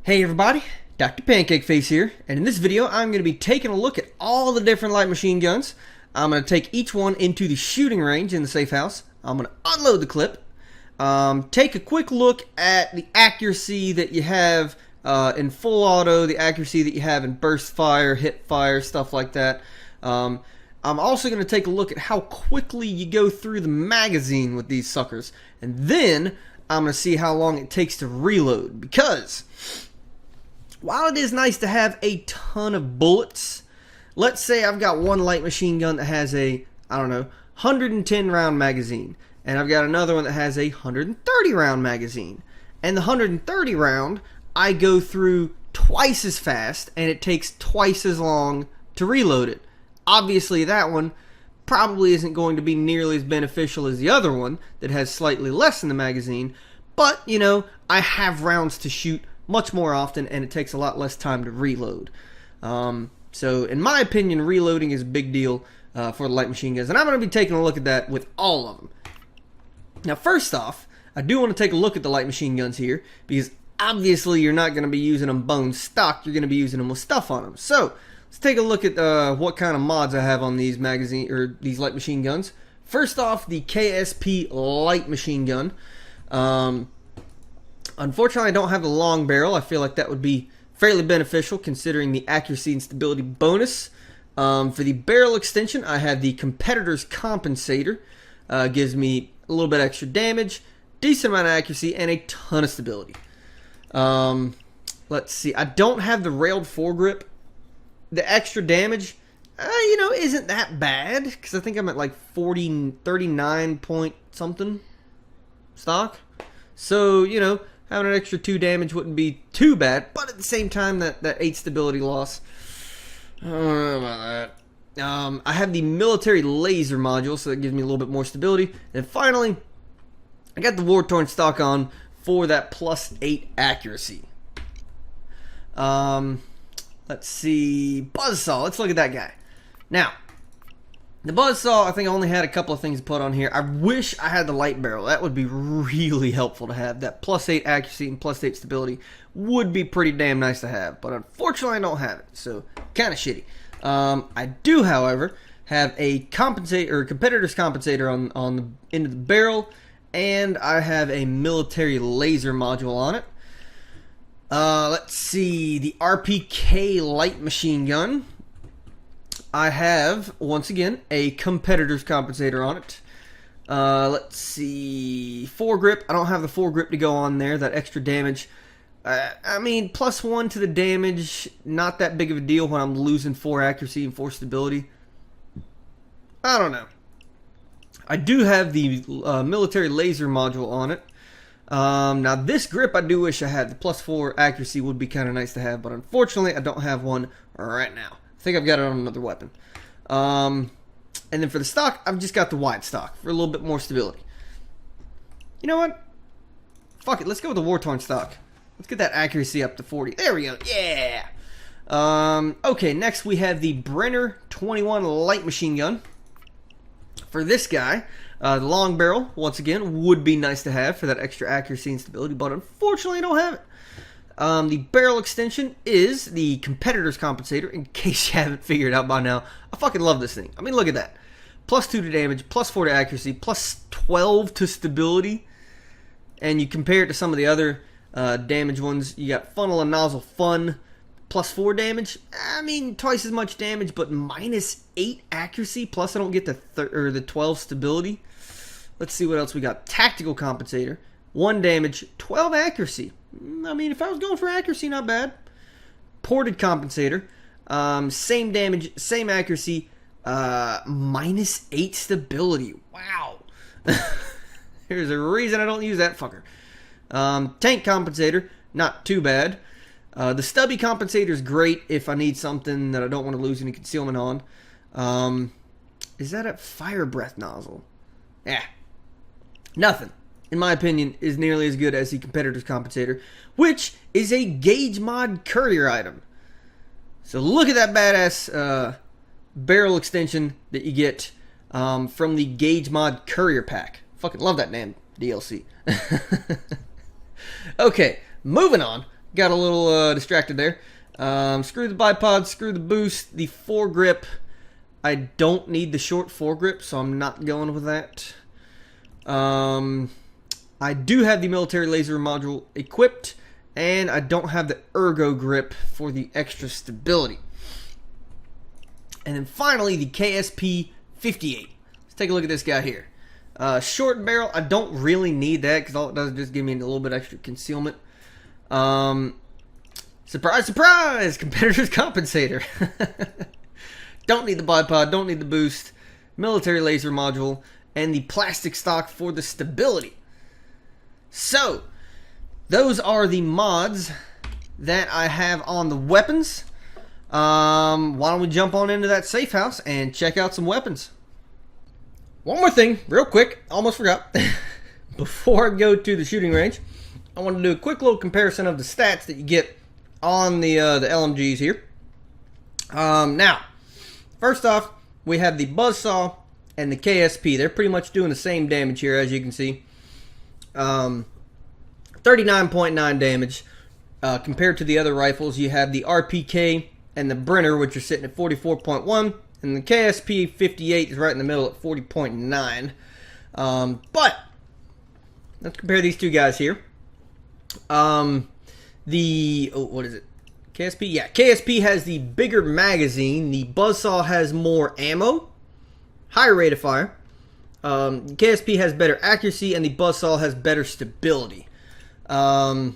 Hey everybody, Dr. Pancake Face here, and in this video I'm going to be taking a look at all the different light machine guns. I'm going to take each one into the shooting range in the safe house. I'm going to unload the clip, take a quick look at the accuracy that you have in full auto, the accuracy that you have in burst fire, hip fire, stuff like that. I'm also going to take a look at how quickly you go through the magazine with these suckers, and then I'm going to see how long it takes to reload, because while it is nice to have a ton of bullets, let's say I've got one light machine gun that has a, 110 round magazine, and I've got another one that has a 130 round magazine. And the 130 round, I go through twice as fast, and it takes twice as long to reload it. Obviously, that one probably isn't going to be nearly as beneficial as the other one that has slightly less in the magazine, but, I have rounds to shoot much more often, and it takes a lot less time to reload. So in my opinion, reloading is a big deal for the light machine guns, and I'm going to be taking a look at that with all of them. Now first off, I do want to take a look at the light machine guns here, because obviously you're not going to be using them bone stock, you're going to be using them with stuff on them. So let's take a look at what kind of mods I have on these these light machine guns. First off, the KSP light machine gun. Unfortunately, I don't have the long barrel. I feel like that would be fairly beneficial considering the accuracy and stability bonus. For the barrel extension, I have the competitor's compensator. Gives me a little bit extra damage, decent amount of accuracy, and a ton of stability. Let's see. I don't have the railed foregrip. The extra damage, isn't that bad, because I think I'm at like 39 point something stock. So, having an extra 2 damage wouldn't be too bad, but at the same time, that 8 stability loss, I don't know about that. I have the military laser module, so that gives me a little bit more stability. And finally, I got the war-torn stock on for that +8 accuracy. Let's see, buzzsaw. Let's look at that guy. Now, the buzzsaw, I think I only had a couple of things to put on here. I wish I had the light barrel. That would be really helpful to have. That +8 accuracy and +8 stability would be pretty damn nice to have. But unfortunately, I don't have it. So, kind of shitty. I do, however, have a competitor's compensator on the end of the barrel. And I have a military laser module on it. Let's see. The RPK light machine gun. I have, once again, a competitor's compensator on it. Let's see. Foregrip. I don't have the foregrip to go on there. That extra damage. +1 to the damage. Not that big of a deal when I'm losing 4 accuracy and 4 stability. I don't know. I do have the military laser module on it. Now, this grip I do wish I had. The +4 accuracy would be kind of nice to have, but unfortunately, I don't have one right now. I think I've got it on another weapon. And then for the stock, I've just got the wide stock for a little bit more stability. You know what? Fuck it, let's go with the war-torn stock. Let's get that accuracy up to 40. There we go. Yeah! Okay, next we have the Brenner 21 light machine gun. For this guy, the long barrel, once again, would be nice to have for that extra accuracy and stability, but unfortunately I don't have it. The barrel extension is the competitor's compensator, in case you haven't figured it out by now. I fucking love this thing. I mean, look at that. +2 to damage, +4 to accuracy, +12 to stability. And you compare it to some of the other damage ones. You got funnel and nozzle fun, +4 damage. Twice as much damage, but -8 accuracy. Plus, I don't get the 12 stability. Let's see what else we got. Tactical compensator, 1 damage, 12 accuracy. If I was going for accuracy, not bad. Ported compensator, same damage, same accuracy, -8 stability. Wow. There's a reason I don't use that fucker. Tank compensator, not too bad. The stubby compensator is great if I need something that I don't want to lose any concealment on. Is that a fire breath nozzle? Yeah. Nothing, in my opinion, is nearly as good as the competitor's compensator, which is a gauge mod courier item. So look at that badass barrel extension that you get from the gauge mod courier pack. Fucking love that damn DLC. Okay, moving on got a little distracted there. Screw the bipod, screw the boost, the foregrip. I don't need the short foregrip, so I'm not going with that. I do have the military laser module equipped, and I don't have the ergo grip for the extra stability. And then finally, the KSP 58. Let's take a look at this guy here. Short barrel, I don't really need that because all it does is just give me a little bit extra concealment. Surprise, surprise! Competitor's compensator. Don't need the bipod, don't need the boost, military laser module, and the plastic stock for the stability. So, those are the mods that I have on the weapons. Why don't we jump on into that safe house and check out some weapons. One more thing, real quick, almost forgot. Before I go to the shooting range, I want to do a quick little comparison of the stats that you get on the LMGs here. Now, first off, we have the buzzsaw and the KSP. They're pretty much doing the same damage here, as you can see. 39.9 damage. Compared to the other rifles, you have the RPK and the Brenner, which are sitting at 44.1, and the KSP 58 is right in the middle at 40.9. But let's compare these two guys here. What is it? KSP? Yeah, KSP has the bigger magazine. The buzzsaw has more ammo, higher rate of fire. KSP has better accuracy, and the buzzsaw has better stability. And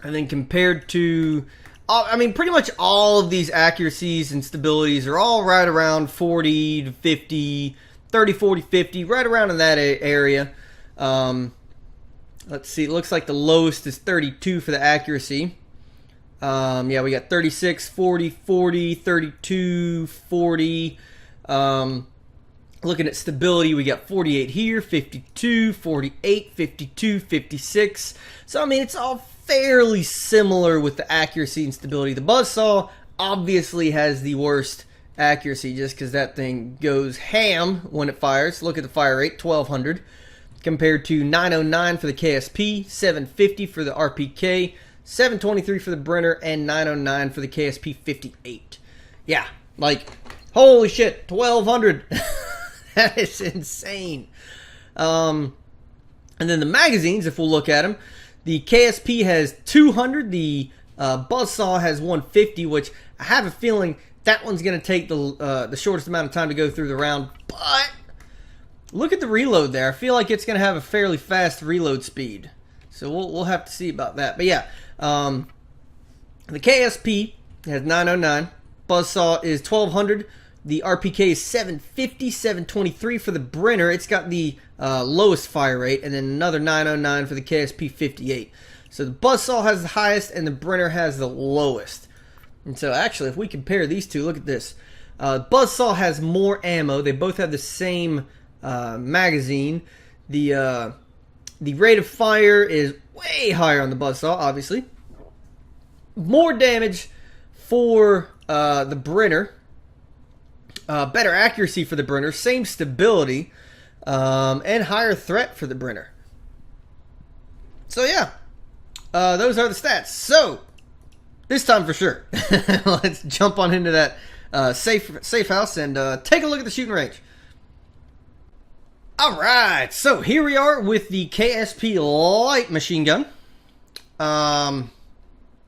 then compared to, I mean, pretty much all of these accuracies and stabilities are all right around 40 to 50, 30, 40, 50, right around in that area. Let's see, it looks like the lowest is 32 for the accuracy. Yeah, we got 36, 40, 40, 32, 40. Looking at stability, we got 48 here, 52, 48, 52, 56. So, I mean, it's all fairly similar with the accuracy and stability. The buzzsaw obviously has the worst accuracy just because that thing goes ham when it fires. Look at the fire rate, 1200. Compared to 909 for the KSP, 750 for the RPK, 723 for the Brenner, and 909 for the KSP 58. Yeah, like, holy shit, 1200. That is insane. And then the magazines, if we'll look at them, the KSP has 200, the buzzsaw has 150, which I have a feeling that one's going to take the shortest amount of time to go through the round, but look at the reload there. I feel like it's going to have a fairly fast reload speed. So we'll have to see about that. But yeah, the KSP has 909. Buzzsaw is 1200. The RPK is 750, 723 for the Brenner. It's got the lowest fire rate. And then another 909 for the KSP 58. So the Buzzsaw has the highest and the Brenner has the lowest. And so actually, if we compare these two, look at this. Buzzsaw has more ammo. They both have the same magazine. The rate of fire is way higher on the Buzzsaw, obviously. More damage for the Brenner. Better accuracy for the Brenner. Same stability. And higher threat for the Brenner. So yeah. Those are the stats. So, this time for sure. Let's jump on into that safe house and take a look at the shooting range. Alright, so here we are with the KSP light machine gun.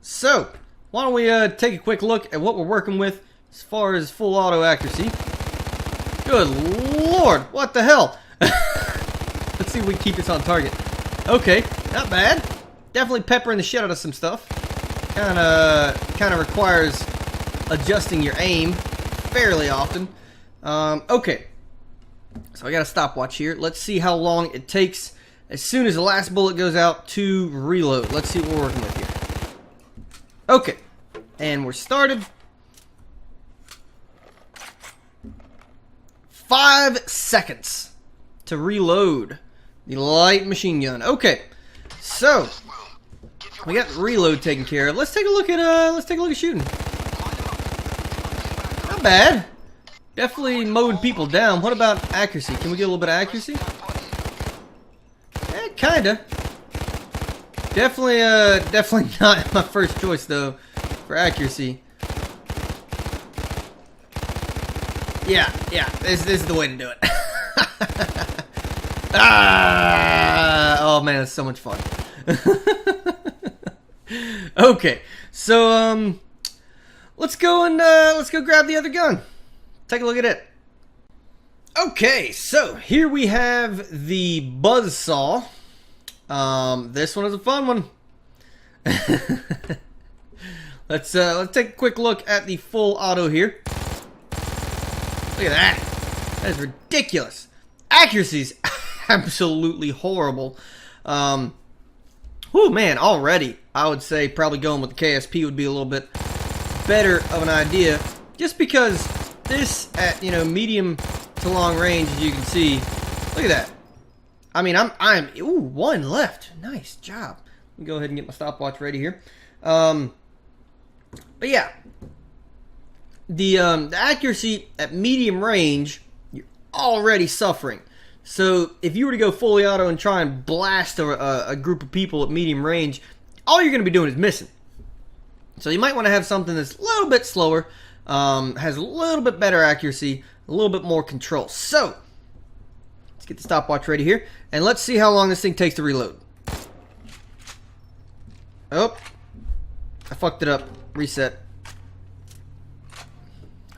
So, why don't we take a quick look at what we're working with as far as full auto accuracy. Good lord, what the hell? Let's see if we can keep this on target. Okay, not bad. Definitely peppering the shit out of some stuff. Kinda requires adjusting your aim fairly often. Okay. So I got a stopwatch here. Let's see how long it takes as soon as the last bullet goes out to reload. Let's see what we're working with here. Okay. And we're started. 5 seconds to reload the light machine gun. Okay. So we got the reload taken care of. Let's take a look at shooting. Not bad. Definitely mowed people down. What about accuracy? Can we get a little bit of accuracy? Kinda. Definitely not my first choice though for accuracy. Yeah, this is the way to do it. Oh man, that's so much fun. Okay, so let's go grab the other gun. Take a look at it. Okay, so here we have the buzzsaw. This one is a fun one. Let's take a quick look at the full auto here. Look at that. That is ridiculous. Accuracy's absolutely horrible. Whew, man, already I would say probably going with the KSP would be a little bit better of an idea, just because this at medium to long range, as you can see, look at that. I mean, ooh, one left. Nice job. Let me go ahead and get my stopwatch ready here. But yeah, the accuracy at medium range, you're already suffering. So if you were to go fully auto and try and blast a group of people at medium range, all you're going to be doing is missing. So you might want to have something that's a little bit slower, has a little bit better accuracy, a little bit more control. So let's get the stopwatch ready here, and let's see how long this thing takes to reload. Oh, I fucked it up. Reset.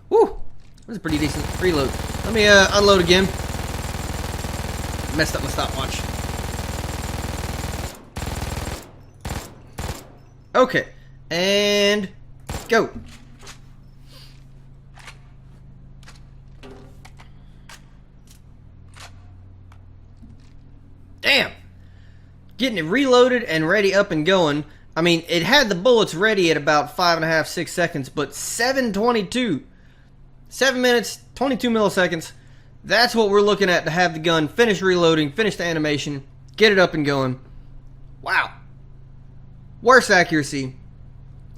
Woo, that was a pretty decent reload. Let me unload again. Messed up my stopwatch. Okay, and go. Damn. Getting it reloaded and ready, up and going. I mean, it had the bullets ready at about 5.5, 6 seconds, but 7:22. 7 minutes, 22 milliseconds. That's what we're looking at to have the gun finish reloading, finish the animation, get it up and going. Wow. Worse accuracy,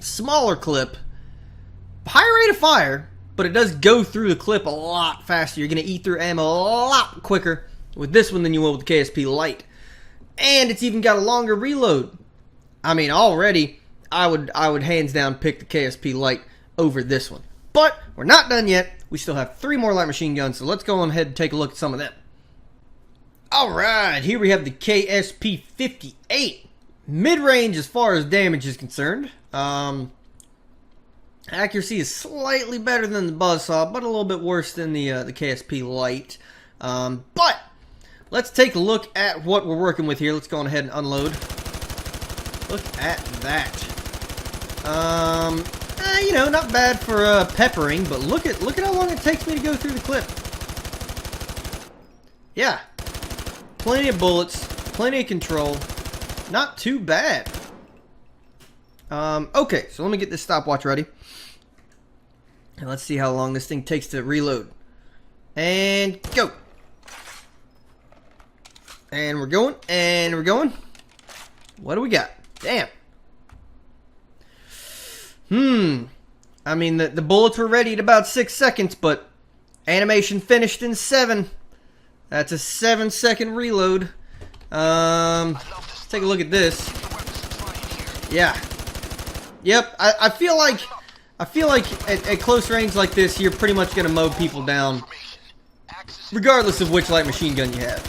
smaller clip, higher rate of fire, but it does go through the clip a lot faster. You're going to eat through ammo a lot quicker with this one than you will with the KSP Lite. And it's even got a longer reload. I mean, already, I would hands down pick the KSP Lite over this one. But we're not done yet. We still have 3 more light machine guns, so let's go on ahead and take a look at some of them. Alright, here we have the KSP 58. Mid-range as far as damage is concerned. Accuracy is slightly better than the buzzsaw, but a little bit worse than the KSP Lite. But let's take a look at what we're working with here. Let's go on ahead and unload. Look at that. Not bad for peppering, but look at how long it takes me to go through the clip. Yeah, plenty of bullets, plenty of control, not too bad. Okay, so let me get this stopwatch ready, and let's see how long this thing takes to reload. And go. And we're going, and we're going. What do we got? Damn. I mean, the bullets were ready at about 6 seconds, but animation finished in 7. That's a 7-second reload. Let's take a look at this. Yeah. Yep. I feel like at close range like this, you're pretty much gonna mow people down, regardless of which light machine gun you have.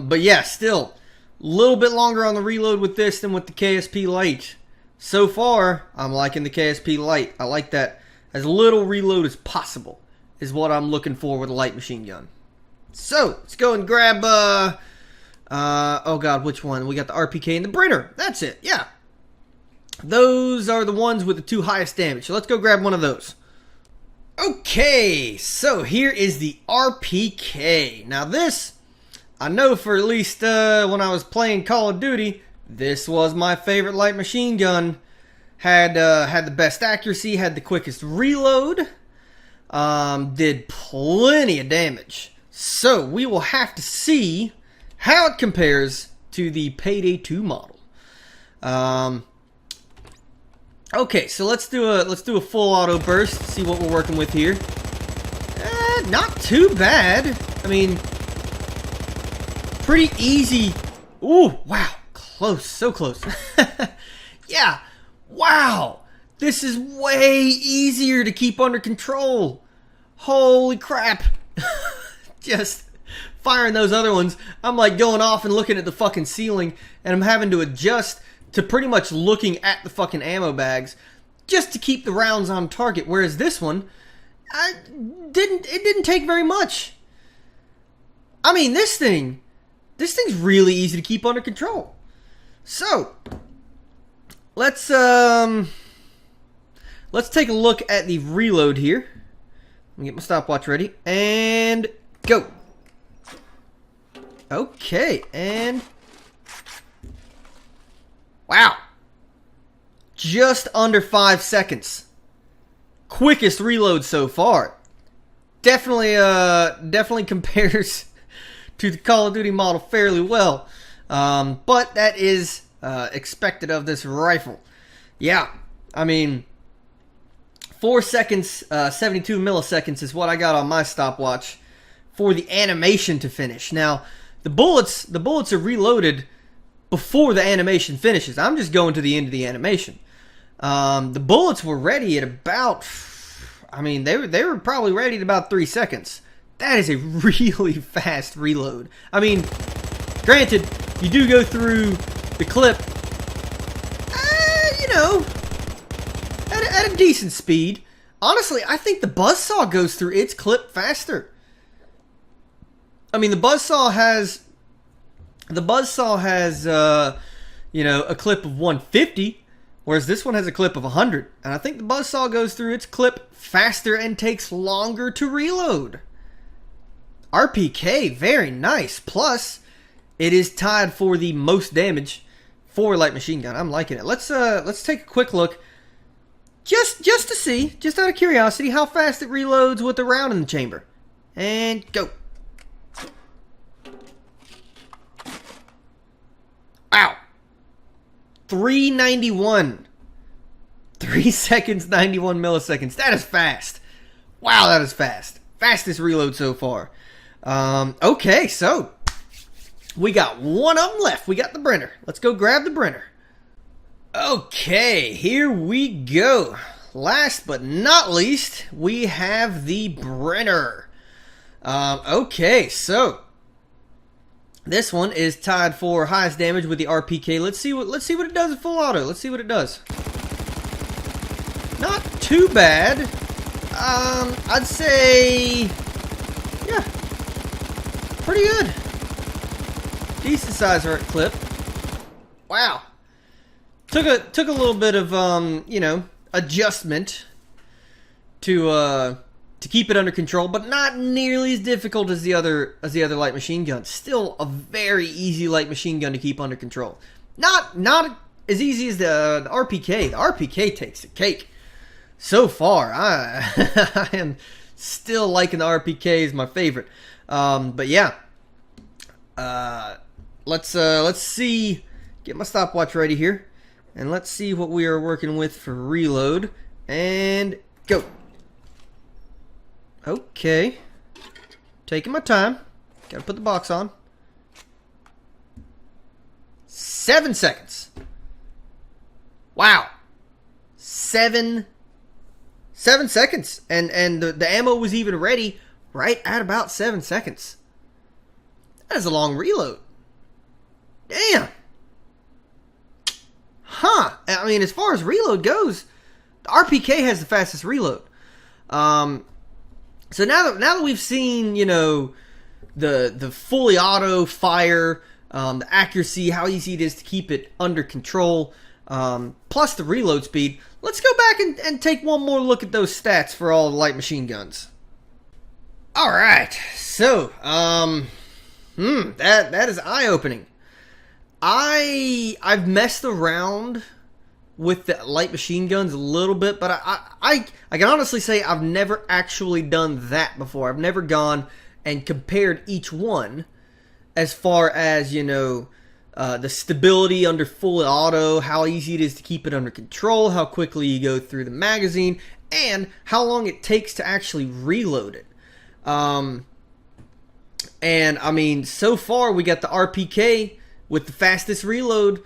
But yeah, still a little bit longer on the reload with this than with the KSP Lite. So far, I'm liking the KSP Lite. I like that. As little reload as possible is what I'm looking for with a light machine gun. So, let's go and grab, oh god, which one? We got the RPK and the Brenner. That's it, yeah. Those are the ones with the 2 highest damage. So let's go grab one of those. Okay, so here is the RPK. Now this, I know for at least when I was playing Call of Duty, this was my favorite light machine gun. Had the best accuracy, had the quickest reload, did plenty of damage. So we will have to see how it compares to the Payday 2 model. Okay, so let's do a full auto burst. See what we're working with here. Not too bad. I mean, pretty easy Ooh, wow. Close. So close. Yeah. Wow. This is way easier to keep under control. Holy crap. Just firing those other ones. I'm like going off and looking at the fucking ceiling, and I'm having to adjust to pretty much looking at the fucking ammo bags just to keep the rounds on target. Whereas this one, it didn't take very much. I mean, this thing's really easy to keep under control. So, let's take a look at the reload here. Let me get my stopwatch ready and go. Okay, and wow. Just under 5 seconds. Quickest reload so far. Definitely compares to the Call of Duty model fairly well. But that is expected of this rifle. Yeah, I mean, 4 seconds, 72 milliseconds is what I got on my stopwatch for the animation to finish. Now, the bullets are reloaded before the animation finishes. I'm just going to the end of the animation. The bullets were ready at about, I mean, they were probably ready at about 3 seconds. That is a really fast reload. I mean, granted, you do go through the clip, you know, at a decent speed. Honestly, I think the buzzsaw goes through its clip faster. I mean, the buzzsaw has, you know, a clip of 150, whereas this one has a clip of 100. And I think the buzzsaw goes through its clip faster and takes longer to reload. RPK, very nice. Plus, it is tied for the most damage for a light machine gun. I'm liking it. Let's take a quick look, just to see, just out of curiosity, how fast it reloads with the round in the chamber. And go. Wow. 391. 3 seconds, 91 milliseconds. That is fast. Wow, that is fast. Fastest reload so far. Okay, so we got one of them left. We got the Brenner. Let's go grab the Brenner. Okay, here we go. Last but not least, we have the Brenner. Okay, so this one is tied for highest damage with the RPK. Let's see what it does at full auto. Let's see what it does. Not too bad. I'd say, yeah, pretty good. Decent size clip. Wow. Took a little bit of you know, adjustment to keep it under control, but not nearly as difficult as the other light machine gun. Still a very easy light machine gun to keep under control. Not as easy as the RPK. The RPK takes the cake. So far, I am still liking the RPK as my favorite. But yeah, let's see. Get my stopwatch ready here, and let's see what we are working with for reload. And go. Okay, taking my time. Gotta put the box on. 7 seconds. Wow. 7 seconds. And the ammo was even ready right at about 7 seconds. That is a long reload. Damn. Huh. I mean, as far as reload goes, the RPK has the fastest reload. So now that we've seen, you know, the fully auto fire, the accuracy, how easy it is to keep it under control, plus the reload speed, let's go back and take one more look at those stats for all the light machine guns. Alright, so, that is eye-opening. I've messed around with the light machine guns a little bit, but I can honestly say I've never actually done that before. I've never gone and compared each one as far as, you know, the stability under full auto, how easy it is to keep it under control, how quickly you go through the magazine, and how long it takes to actually reload it. And I mean, so far we got the RPK with the fastest reload,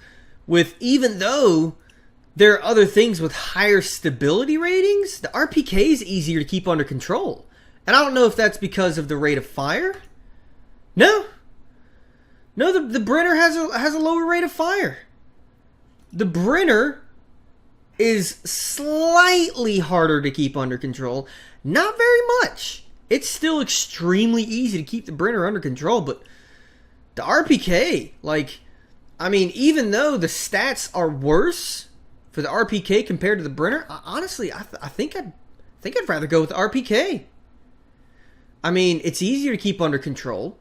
with even though there are other things with higher stability ratings, the RPK is easier to keep under control. And I don't know if that's because of the rate of fire. No, the Brenner has a lower rate of fire. The Brenner is slightly harder to keep under control. Not very much. It's still extremely easy to keep the Brenner under control, but the RPK, like, I mean, even though the stats are worse for the RPK compared to the Brenner, honestly, I think I'd rather go with the RPK. I mean, it's easier to keep under control.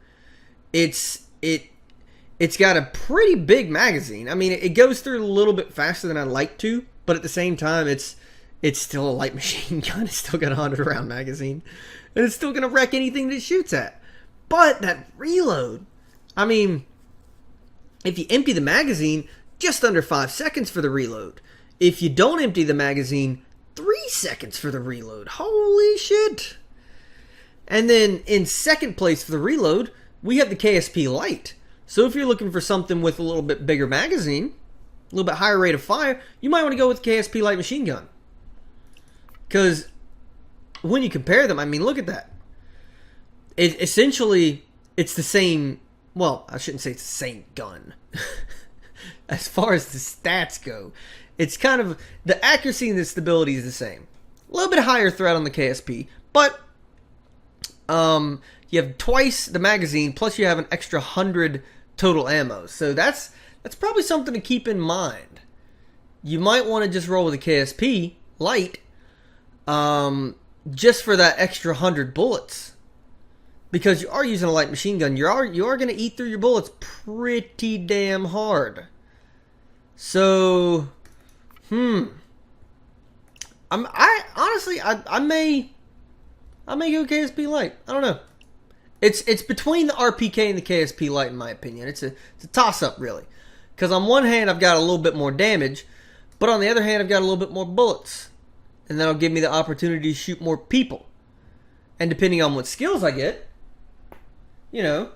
It's got a pretty big magazine. I mean, it goes through a little bit faster than I'd like to, but at the same time, it's still a light machine gun. It's still got a 100-round magazine, and it's still going to wreck anything that it shoots at. But that reload, I mean, if you empty the magazine, just under 5 seconds for the reload. If you don't empty the magazine, 3 seconds for the reload. Holy shit. And then in second place for the reload, we have the KSP Light. So if you're looking for something with a little bit bigger magazine, a little bit higher rate of fire, you might want to go with the KSP Light machine gun. Because when you compare them, I mean, look at that. Essentially, it's the same. Well, I shouldn't say it's the same gun. As far as the stats go, it's kind of, the accuracy and the stability is the same. A little bit higher threat on the KSP, but you have twice the magazine, plus you have an extra 100 total ammo. So that's probably something to keep in mind. You might want to just roll with the KSP Light, just for that extra 100 bullets. Because you are using a light machine gun, you are going to eat through your bullets pretty damn hard. So, I may go KSP Light. I don't know. It's between the RPK and the KSP Light, in my opinion. It's a toss-up, really. Because on one hand, I've got a little bit more damage, but on the other hand, I've got a little bit more bullets. And that'll give me the opportunity to shoot more people. And depending on what skills I get, you know,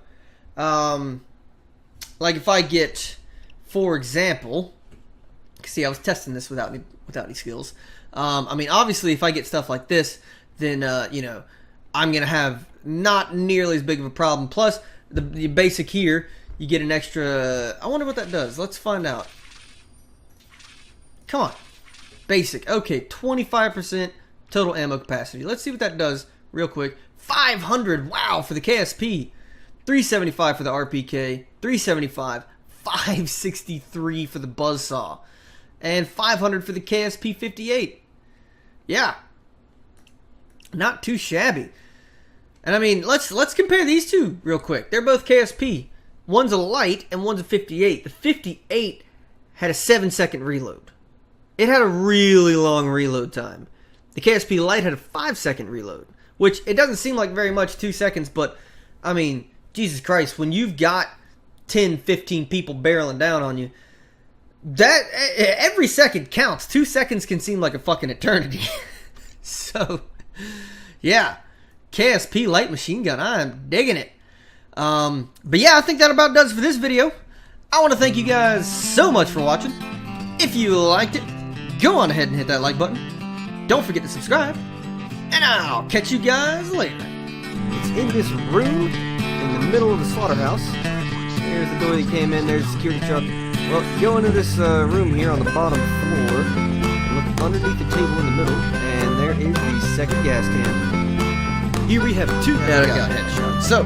like if I get, for example, see, I was testing this without any skills. I mean, obviously, if I get stuff like this, then you know, I'm gonna have not nearly as big of a problem. Plus, the basic here, you get an extra. I wonder what that does. Let's find out. Come on, basic. Okay, 25% total ammo capacity. Let's see what that does real quick. 500. Wow, for the KSP. 375 for the RPK. 375. 563 for the Buzzsaw. And 500 for the KSP 58. Yeah. Not too shabby. And I mean, let's compare these two real quick. They're both KSP. One's a light and one's a 58. The 58 had a 7-second reload. It had a really long reload time. The KSP Light had a 5-second reload, which it doesn't seem like very much, 2 seconds, but I mean, Jesus Christ, when you've got 10, 15 people barreling down on you, that every second counts. 2 seconds can seem like a fucking eternity. So, yeah, KSP Light Machine Gun, I'm digging it. But yeah, I think that about does it for this video. I want to thank you guys so much for watching. If you liked it, go on ahead and hit that like button. Don't forget to subscribe. And I'll catch you guys later. It's in this room in the middle of the slaughterhouse. There's the door that came in. There's the security truck. Well, go into this room here on the bottom floor and look underneath the table in the middle, and there is the second gas can. Here we have 2 headshots. So,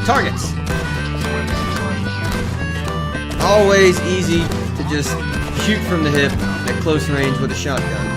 targets. Always easy to just shoot from the hip at close range with a shotgun.